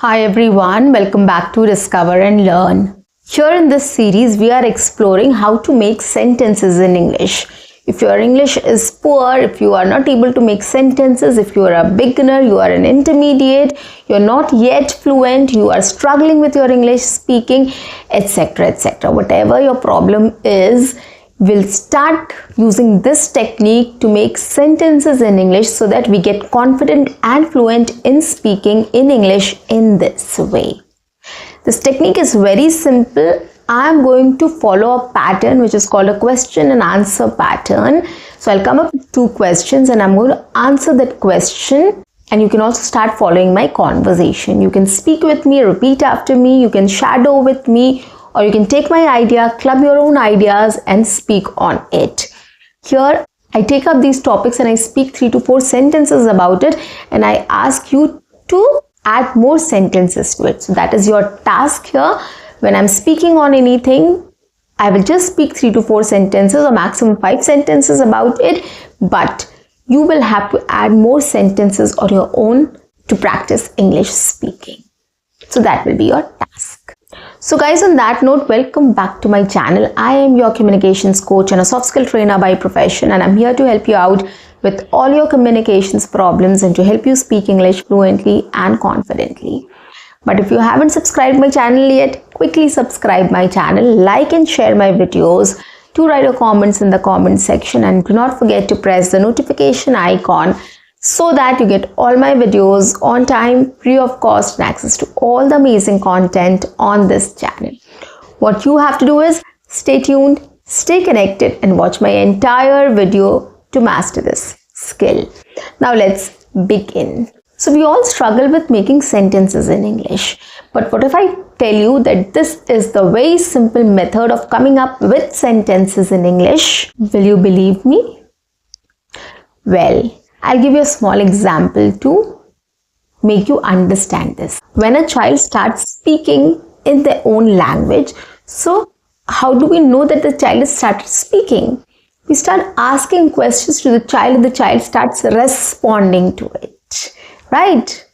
Hi everyone, welcome back to Discover and Learn. Here in this series, we are exploring how to make sentences in English. If your English is poor, if you are not able to make sentences, if you are a beginner, you are an intermediate, you are not yet fluent, you are struggling with your English speaking, etc. etc. Whatever your problem is, we'll start using this technique to make sentences in English so that we get confident and fluent in speaking in English in this way. This technique is very simple. I am going to follow a pattern which is called a question and answer pattern. So I'll come up with two questions and I'm going to answer that question, and you can also start following my conversation. You can speak with me, repeat after me, you can shadow with me, or you can take my idea, club your own ideas and speak on it. Here I take up these topics and I speak 3 to 4 sentences about it, and I ask you to add more sentences to it. So that is your task here. When I'm speaking on anything, I will just speak 3 to 4 sentences or maximum 5 sentences about it, but you will have to add more sentences on your own to practice English speaking. So that will be your task. So guys, on that note, welcome back to my channel. I am your communications coach and a soft skill trainer by profession, and I'm here to help you out with all your communications problems and to help you speak English fluently and confidently. But if you haven't subscribed my channel yet, quickly subscribe my channel, like and share my videos, do write your comments in the comment section, and do not forget to press the notification icon so that you get all my videos on time, free of cost, and access to all the amazing content on this channel. What you have to do is stay tuned, stay connected, and watch my entire video to master this skill. Now let's begin. So we all struggle with making sentences in English. But what if I tell you that this is the very simple method of coming up with sentences in English? Will you believe me? Well, I'll give you a small example to make you understand this. When a child starts speaking in their own language, so how do we know that the child has started speaking? We start asking questions to the child and the child starts responding to it, right?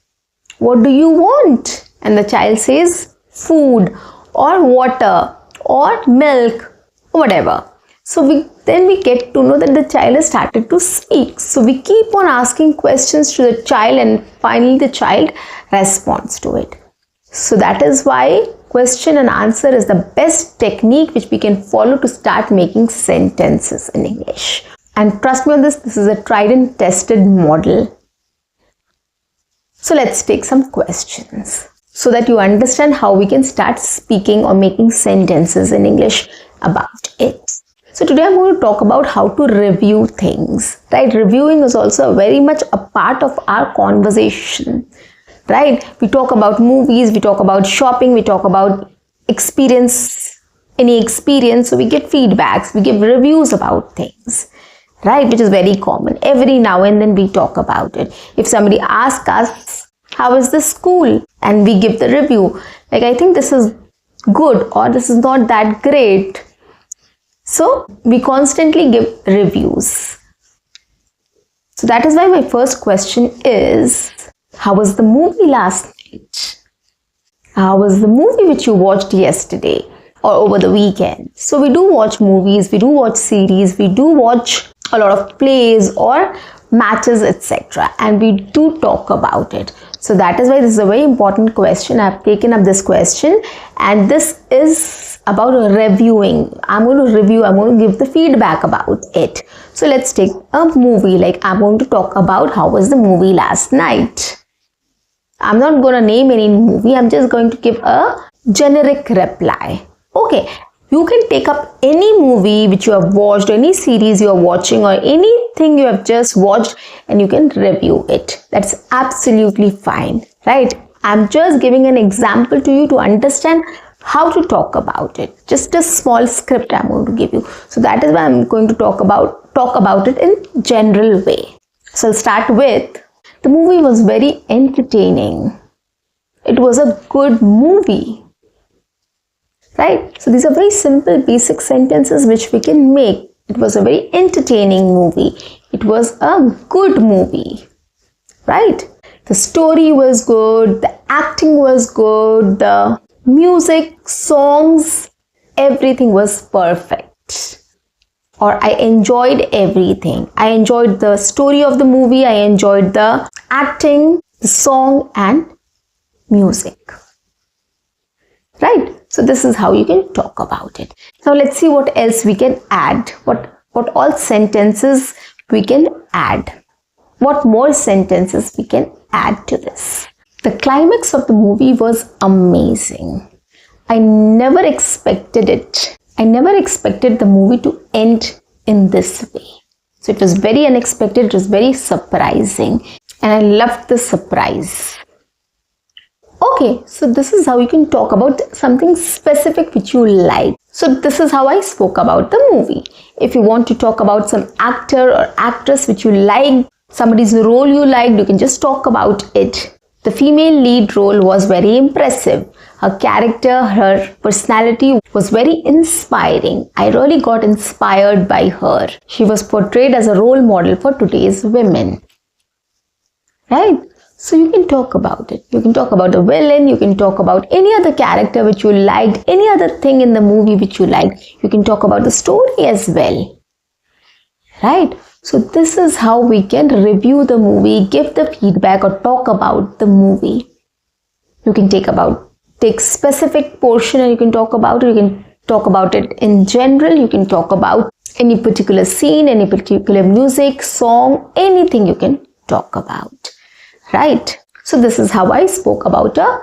What do you want? And the child says food or water or milk or whatever. So then we get to know that the child has started to speak. So we keep on asking questions to the child and finally the child responds to it. So that is why question and answer is the best technique which we can follow to start making sentences in English. And trust me on this, this is a tried and tested model. So let's take some questions so that you understand how we can start speaking or making sentences in English about it. So today I'm going to talk about how to review things, right? Reviewing is also very much a part of our conversation, right? We talk about movies, we talk about shopping, we talk about any experience. So we get feedbacks, we give reviews about things, right? Which is very common. Every now and then we talk about it. If somebody asks us, how is the school? And we give the review. Like, I think this is good or this is not that great. So we constantly give reviews. So that is why my first question is, how was the movie last night? How was the movie which you watched yesterday or over the weekend? So we do watch movies, we do watch series, we do watch a lot of plays or matches, etc. And we do talk about it. So that is why this is a very important question. I have taken up this question, and this is about reviewing. I'm going to review, I'm going to give the feedback about it. So let's take a movie. Like, I'm going to talk about how was the movie last night. I'm not going to name any movie. I'm just going to give a generic reply. Okay. You can take up any movie which you have watched, any series you are watching, or anything you have just watched, and you can review it. That's absolutely fine, right? I'm just giving an example to you to understand how to talk about it. Just a small script I'm going to give you. So that is why I'm going to talk about it in general way. So I'll start with, the movie was very entertaining. It was a good movie. Right? So these are very simple basic sentences which we can make. It was a very entertaining movie. It was a good movie. Right? The story was good, the acting was good, the music, songs, everything was perfect. Or I enjoyed everything. I enjoyed the story of the movie, I enjoyed the acting, the song and music. Right? So this is how you can talk about it. Now let's see what else we can add. What all sentences we can add. What more sentences we can add to this. The climax of the movie was amazing. I never expected it. I never expected the movie to end in this way. So it was very unexpected, it was very surprising, and I loved the surprise. Okay, so this is how you can talk about something specific which you like. So this is how I spoke about the movie. If you want to talk about some actor or actress which you like, somebody's role you liked, you can just talk about it. The female lead role was very impressive. Her character, her personality was very inspiring. I really got inspired by her. She was portrayed as a role model for today's women. Right? So you can talk about it. You can talk about the villain, you can talk about any other character which you liked, any other thing in the movie which you liked. You can talk about the story as well. Right? So this is how we can review the movie, give the feedback or talk about the movie. You can take specific portion and you can talk about it. You can talk about it in general. You can talk about any particular scene, any particular music, song, anything you can talk about. Right? So this is how I spoke about a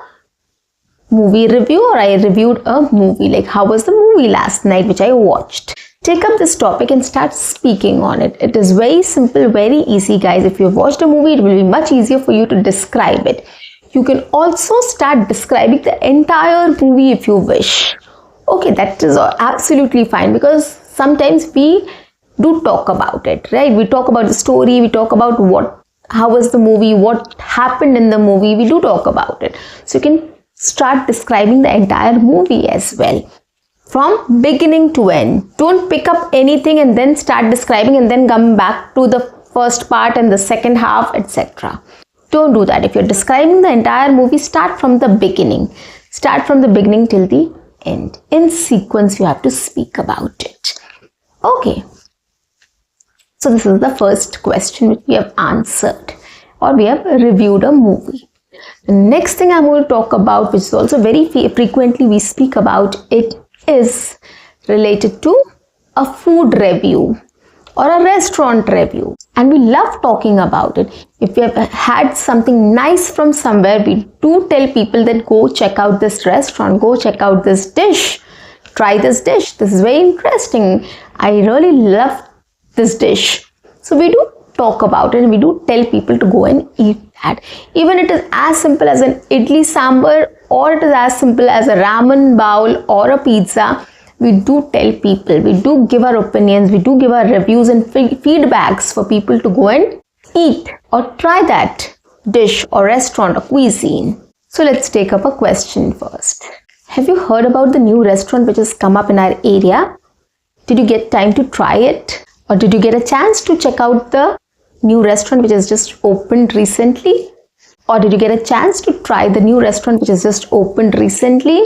movie review, or I reviewed a movie. Like how was the movie last night which I watched. Take up this topic and start speaking on it. It is very simple, very easy, guys. If you've watched a movie, it will be much easier for you to describe it. You can also start describing the entire movie if you wish. Okay, that is absolutely fine, because sometimes we do talk about it, right? We talk about the story, we talk about how was the movie, what happened in the movie, we do talk about it. So you can start describing the entire movie as well. From beginning to end. Don't pick up anything and then start describing and then come back to the first part and the second half, etc. Don't do that. If you're describing the entire movie, start from the beginning. Start from the beginning till the end. In sequence, you have to speak about it. Okay. So this is the first question which we have answered, or we have reviewed a movie. The next thing I'm going to talk about, which is also very frequently we speak about it, is related to a food review or a restaurant review, and we love talking about it. If we have had something nice from somewhere, we do tell people that go check out this restaurant, go check out this dish, try this dish, this is very interesting, I really love this dish. So we do talk about it and we do tell people to go and eat that. Even it is as simple as an idli sambar, or it is as simple as a ramen bowl or a pizza, we do tell people, we do give our opinions, we do give our reviews and feedbacks for people to go and eat or try that dish or restaurant or cuisine. So let's take up a question first. Have you heard about the new restaurant which has come up in our area? Did you get time to try it? Or did you get a chance to check out the new restaurant which has just opened recently? Or did you get a chance to try the new restaurant which has just opened recently,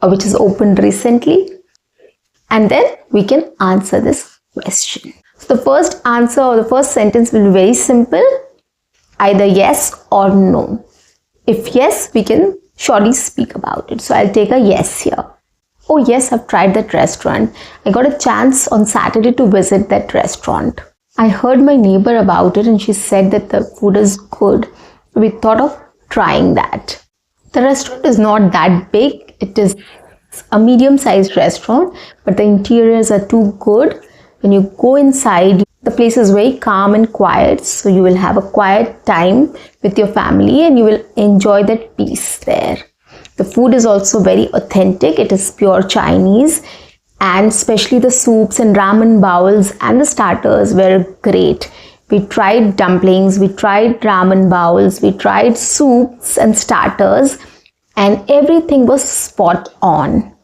or which is opened recently? And then we can answer this question. So the first answer or the first sentence will be very simple. Either yes or no. If yes, we can surely speak about it. So I'll take a yes here. Oh yes, I've tried that restaurant. I got a chance on Saturday to visit that restaurant. I heard my neighbor about it and she said that the food is good. We thought of trying that. The restaurant is not that big. It is a medium-sized restaurant, but the interiors are too good. When you go inside, the place is very calm and quiet, so you will have a quiet time with your family and you will enjoy that peace there. The food is also very authentic. It is pure Chinese, and especially the soups and ramen bowls and the starters were great. We tried dumplings, we tried ramen bowls, we tried soups and starters, and everything was spot on.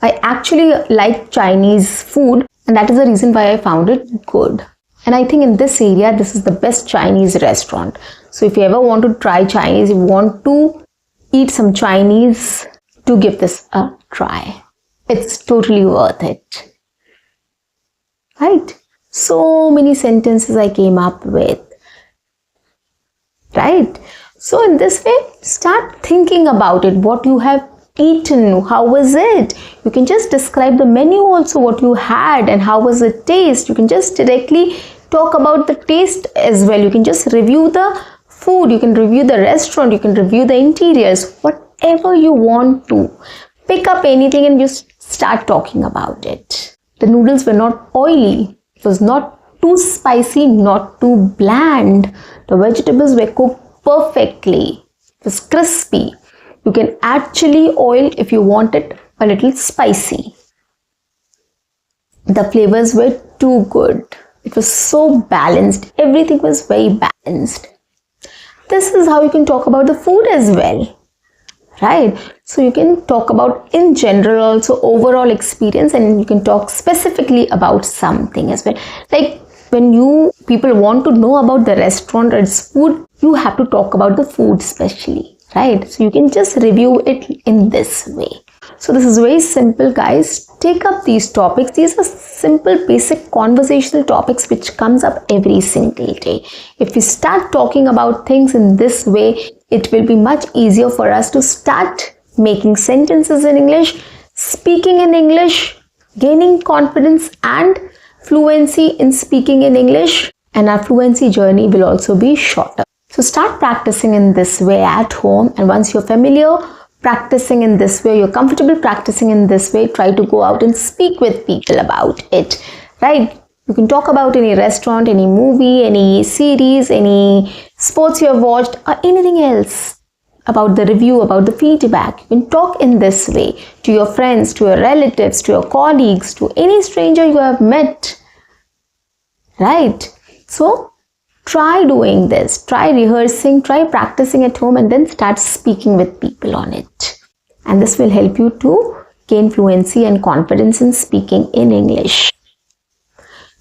I actually like Chinese food, and that is the reason why I found it good. And I think in this area, this is the best Chinese restaurant. So if you ever want to try Chinese, you want to eat some Chinese, do give this a try. It's totally worth it. Right? So many sentences I came up with. Right? So in this way, start thinking about it, what you have eaten, how was it? You can just describe the menu also, what you had and how was the taste. You can just directly talk about the taste as well. You can just review the food, you can review the restaurant, you can review the interiors, whatever you want to. Pick up anything and just start talking about it. The noodles were not oily. It was not too spicy, not too bland. The vegetables were cooked perfectly. It was crispy. You can add chili oil if you want it a little spicy. The flavors were too good. It was so balanced. Everything was very balanced. This is how you can talk about the food as well. Right? So you can talk about in general also overall experience, and you can talk specifically about something as well. Like when people want to know about the restaurant or its food, you have to talk about the food specially. Right? So you can just review it in this way. So this is very simple, guys. Take up these topics. These are simple basic conversational topics which comes up every single day. If we start talking about things in this way, it will be much easier for us to start making sentences in English, speaking in English, gaining confidence and fluency in speaking in English, and our fluency journey will also be shorter. So start practicing in this way at home, and once you're familiar practicing in this way, you're comfortable practicing in this way, try to go out and speak with people about it, right? You can talk about any restaurant, any movie, any series, any sports you have watched, or anything else, about the review, about the feedback. You can talk in this way to your friends, to your relatives, to your colleagues, to any stranger you have met, right? So try doing this, try rehearsing, try practicing at home, and then start speaking with people on it. And this will help you to gain fluency and confidence in speaking in English.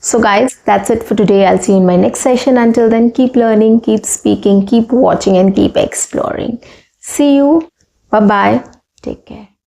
So guys, that's it for today. I'll see you in my next session. Until then, keep learning, keep speaking, keep watching, and keep exploring. See you. Bye-bye. Take care.